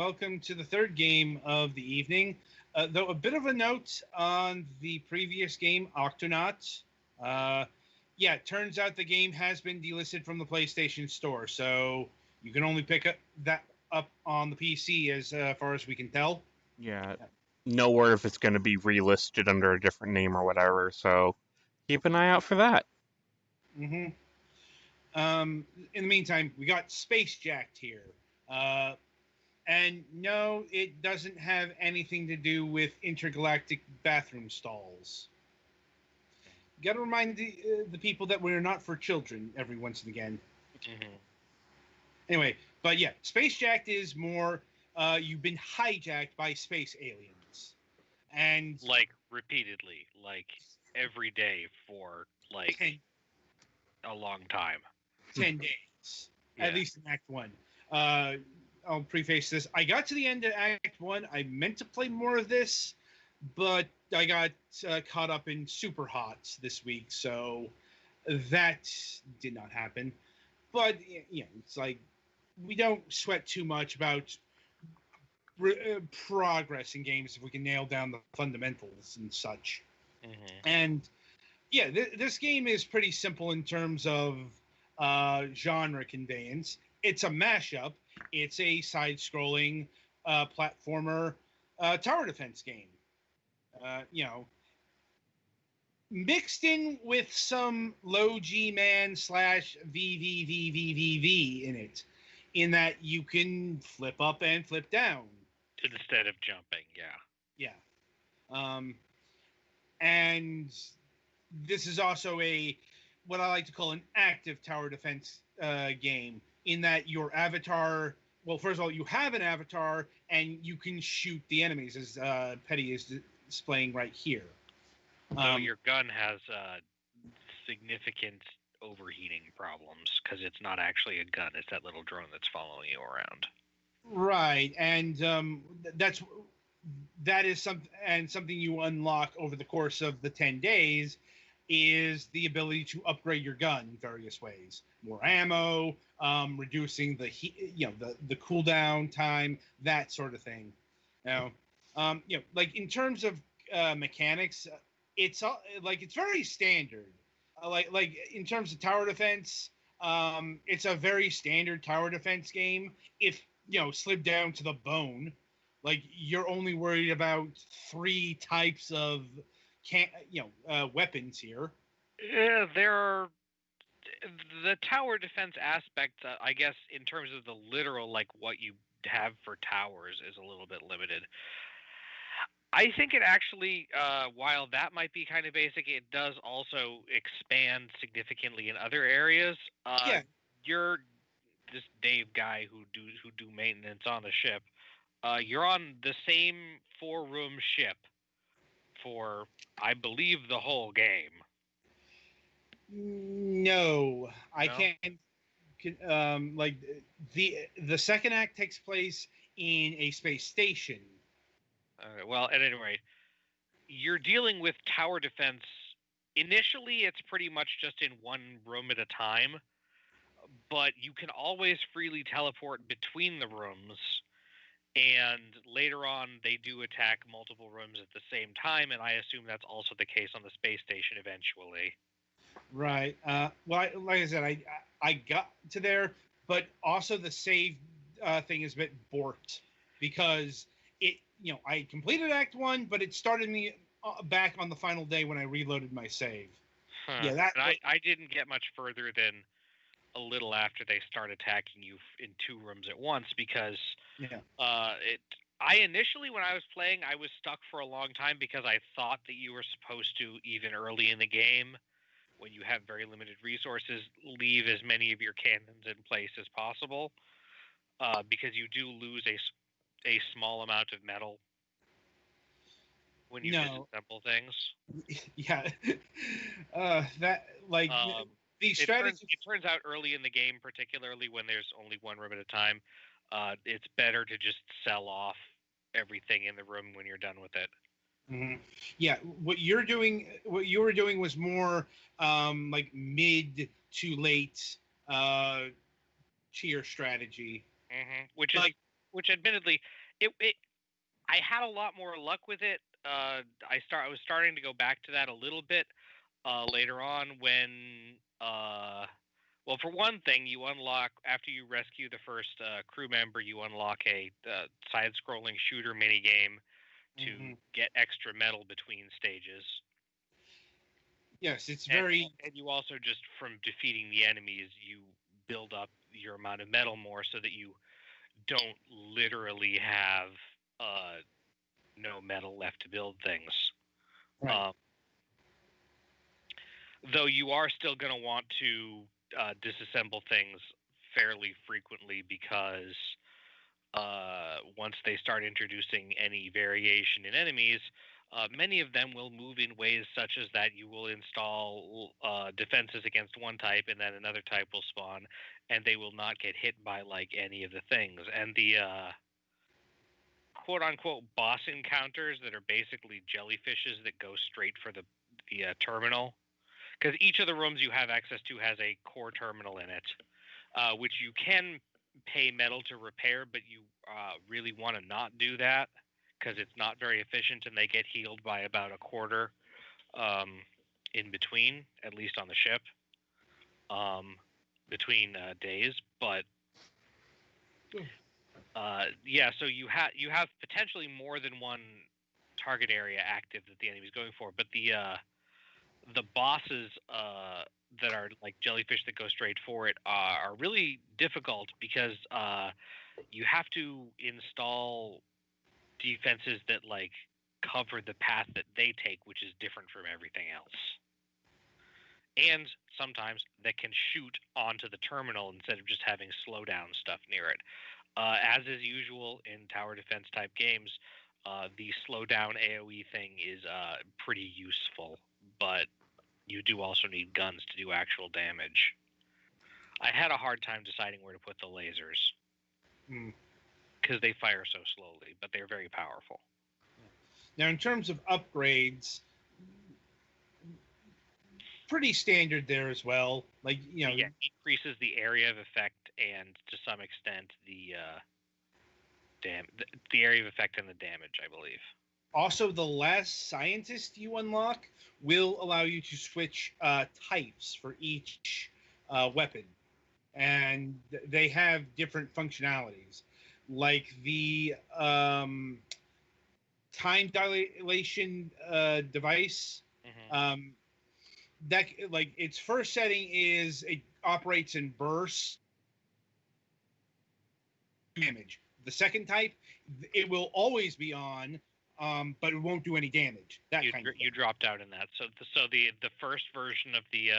welcome to the third game of the evening. Though a bit of a note on the previous game, Octonaut. Yeah, it turns out the game has been delisted from the PlayStation Store, so you can only pick that up on the PC as far as we can tell. Yeah, no word if it's going to be relisted under a different name or whatever, so keep an eye out for that. hmm in the meantime, we got Spacejacked here. And no, it doesn't have anything to do with intergalactic bathroom stalls. Got to remind the people that we're not for children every once and again. Mm-hmm. Anyway, but yeah, Spacejacked is more you've been hijacked by space aliens. And like repeatedly, like every day for like 10, a long time. 10 days. Yeah. At least in Act 1. I'll preface this. I got to the end of Act 1. I meant to play more of this, but I got caught up in Super Hot this week, so that did not happen. But, you know, it's like we don't sweat too much about progress in games if we can nail down the fundamentals and such. Mm-hmm. And, yeah, this game is pretty simple in terms of genre conveyance. It's a mashup. It's a side-scrolling platformer tower defense game. You know, mixed in with some low G-man / VVVVVV in it, in that you can flip up and flip down. Instead of jumping, Yeah. And this is also what I like to call an active tower defense game, in that your avatar, well, first of all, you have an avatar and you can shoot the enemies, as Petty is displaying right here. So your gun has significant overheating problems because it's not actually a gun; it's that little drone that's following you around. Right, and that is something you unlock over the course of the 10 days is the ability to upgrade your gun in various ways. More ammo, reducing the heat, the cooldown time, that sort of thing. Now, like in terms of mechanics, it's very standard. Like in terms of tower defense, it's a very standard tower defense game. If slid down to the bone, like you're only worried about 3 types of weapons here. Yeah, there are the tower defense aspect. I guess in terms of the literal, like what you have for towers, is a little bit limited. I think it actually, while that might be kind of basic, it does also expand significantly in other areas. Yeah. You're this Dave guy who do maintenance on the ship. You're on the same 4-room ship for, I believe, the whole game. No, I can't. Like the second act takes place in a space station. Well, at any rate, you're dealing with tower defense. Initially, it's pretty much just in one room at a time, but you can always freely teleport between the rooms, and later on, they do attack multiple rooms at the same time, and I assume that's also the case on the space station eventually. Right. Well, like I said, I got to there, but also the save thing is a bit borked because I completed Act 1, but it started me back on the final day when I reloaded my save. Yeah, I didn't get much further than a little after they start attacking you in 2 rooms at once because I initially, when I was playing, I was stuck for a long time because I thought that you were supposed to, even early in the game, when you have very limited resources, leave as many of your cannons in place as possible because you do lose a small amount of metal when you disassemble things. Yeah. The strategy. It turns out early in the game, particularly when there's only one room at a time, it's better to just sell off everything in the room when you're done with it. Mm-hmm. Yeah, what you were doing was more like mid to late tier strategy, which is which admittedly, I had a lot more luck with it. I was starting to go back to that a little bit later on when well, for one thing, you unlock after you rescue the first crew member, you unlock a side-scrolling shooter minigame to get extra metal between stages. Yes, it's very. And you also just from defeating the enemies, you build up your amount of metal more, so that you don't literally have no metal left to build things. Right. Though you are still going to want to disassemble things fairly frequently, because once they start introducing any variation in enemies, many of them will move in ways such as that you will install defenses against one type, and then another type will spawn, and they will not get hit by like any of the things. And the quote-unquote boss encounters that are basically jellyfishes that go straight for the terminal, because each of the rooms you have access to has a core terminal in it, which you can pay metal to repair, but you really want to not do that because it's not very efficient, and they get healed by about a quarter in between, at least on the ship, between days. But yeah, so you have potentially more than one target area active that the enemy's going for, but the bosses that are like jellyfish that go straight for it are really difficult, because you have to install defenses that like cover the path that they take, which is different from everything else. And sometimes they can shoot onto the terminal instead of just having slowdown stuff near it. As is usual in tower defense type games, the slowdown AoE thing is pretty useful, but you do also need guns to do actual damage. I had a hard time deciding where to put the lasers, because they fire so slowly, but they're very powerful. Now, in terms of upgrades, pretty standard there as well. Like, you know, it increases the area of effect and to some extent the area of effect and the damage, I believe. Also, the last scientist you unlock will allow you to switch types for each weapon, and they have different functionalities, like the time dilation device. That, like, its first setting is it operates in bursts damage. The second type, it will always be on, but it won't do any damage. You dropped out in that. So the first version of the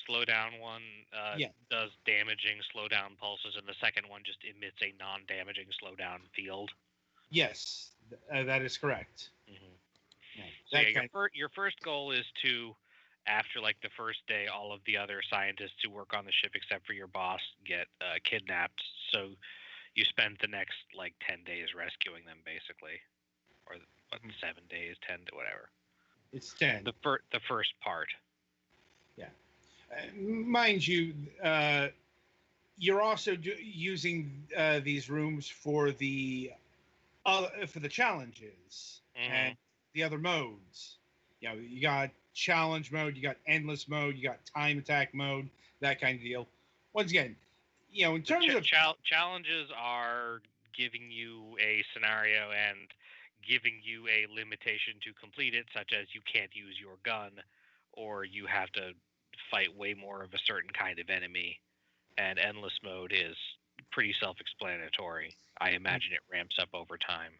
slowdown one does damaging slowdown pulses, and the second one just emits a non-damaging slowdown field. Yes, that is correct. Yeah, so your first goal is to, after like the first day, all of the other scientists who work on the ship except for your boss get kidnapped. So you spend the next like 10 days rescuing them, basically, or 7 days, 10, whatever. It's 10. The first part. Yeah, mind you, you're also using these rooms for the challenges and the other modes. You know, you got challenge mode, you got endless mode, you got time attack mode, that kind of deal. Once again, you know, in terms of challenges are giving you a scenario and giving you a limitation to complete it, such as you can't use your gun, or you have to fight way more of a certain kind of enemy. And endless mode is pretty self-explanatory. I imagine it ramps up over time.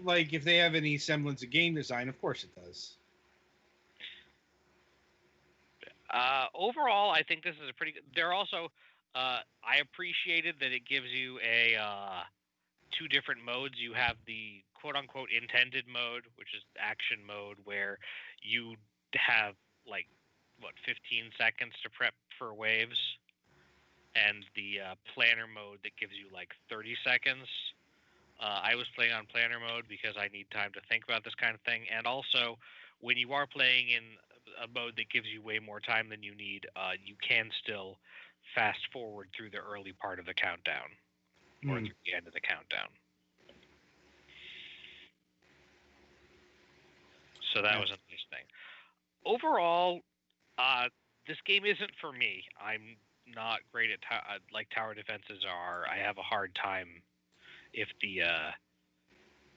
Like, if they have any semblance of game design, of course it does. Overall, I think this is a pretty good. They're also, I appreciated that it gives you a two different modes. You have the quote-unquote intended mode, which is action mode, where you have like 15 seconds to prep for waves, and the planner mode that gives you like 30 seconds. I was playing on planner mode because I need time to think about this kind of thing, and also when you are playing in a mode that gives you way more time than you need, you can still fast forward through the early part of the countdown or through the end of the countdown. So that was a nice thing. Overall, this game isn't for me. I'm not great at like tower defenses are. I have a hard time if the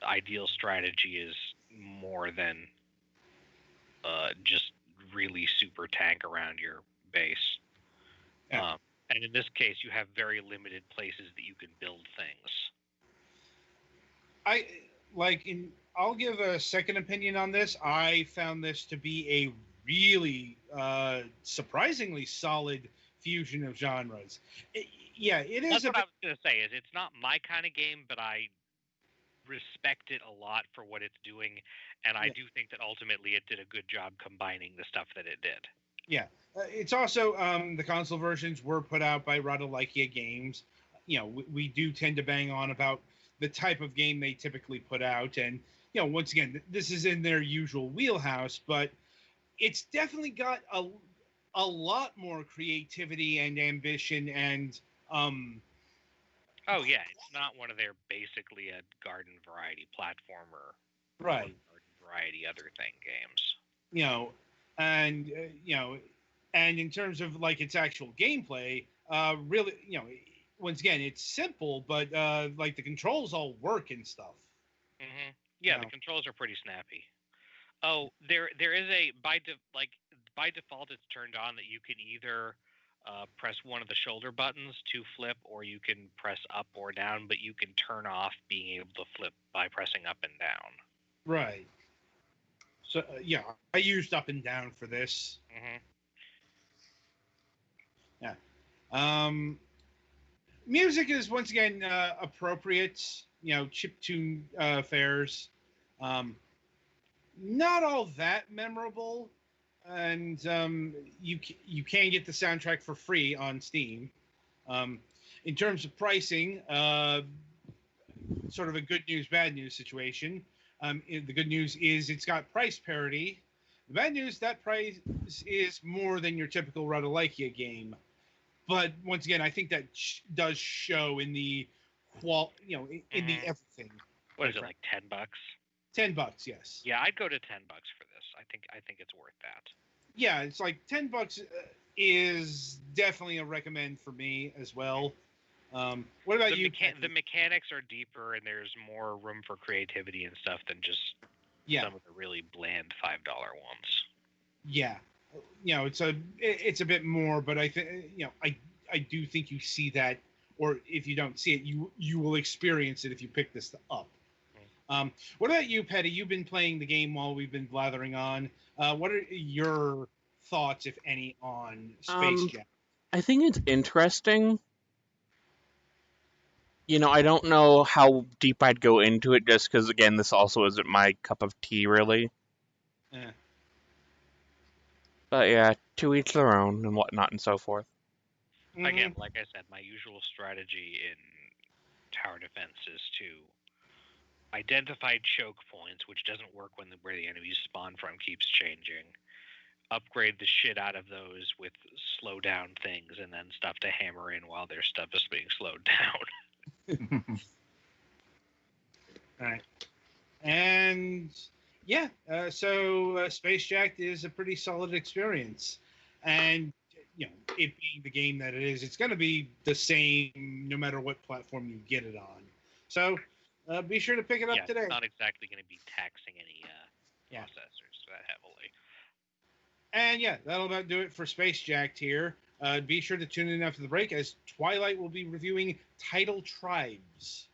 ideal strategy is more than just really super tank around your base. Yeah. And in this case, you have very limited places that you can build things. I'll give a second opinion on this. I found this to be a really surprisingly solid fusion of genres. It is. That's what I was going to say. Is it's not my kind of game, but I respect it a lot for what it's doing, and I do think that ultimately it did a good job combining the stuff that it did. Yeah, it's also the console versions were put out by Radolikia Games. We do tend to bang on about the type of game they typically put out, and once again, this is in their usual wheelhouse, but it's definitely got a lot more creativity and ambition and Oh yeah, it's not one of their basically a garden variety platformer, right? Or garden variety other thing games. And in terms of like its actual gameplay, really, once again, it's simple, but like the controls all work and stuff. Mm-hmm. Yeah, the controls are pretty snappy. Oh, there is a by default it's turned on that you can either press one of the shoulder buttons to flip, or you can press up or down, but you can turn off being able to flip by pressing up and down. Right. So I used up and down for this. Mm-hmm. Yeah. Music is once again appropriate. Chiptune fares. Not all that memorable, and you can get the soundtrack for free on Steam. In terms of pricing, sort of a good news, bad news situation. The good news is it's got price parity. The bad news, that price is more than your typical Radolikia game. But once again, I think that does show in the in the everything. What is it, like $10? $10, yes. Yeah, I'd go to $10 for this. I think it's worth that. Yeah, it's like $10 is definitely a recommend for me as well. What about you? The mechanics are deeper, and there's more room for creativity and stuff than just some of the really bland $5 ones. Yeah, it's a bit more, but I think I do think you see that, or if you don't see it, you will experience it if you pick this up. What about you, Petty? You've been playing the game while we've been blathering on. What are your thoughts, if any, on Spacejacked? I think it's interesting. I don't know how deep I'd go into it, just because, again, this also isn't my cup of tea, really. Yeah. But yeah, to each their own and whatnot and so forth. Again, like I said, my usual strategy in tower defense is to identify choke points, which doesn't work when where the enemies spawn from keeps changing. Upgrade the shit out of those with slow down things, and then stuff to hammer in while their stuff is being slowed down. All right. And yeah, so Spacejacked is a pretty solid experience. And it being the game that it is, it's going to be the same no matter what platform you get it on. So be sure to pick it up today. It's not exactly going to be taxing any processors that heavily. And yeah, that'll about do it for Spacejacked here. Be sure to tune in after the break, as Twilight will be reviewing Tidal Tribes.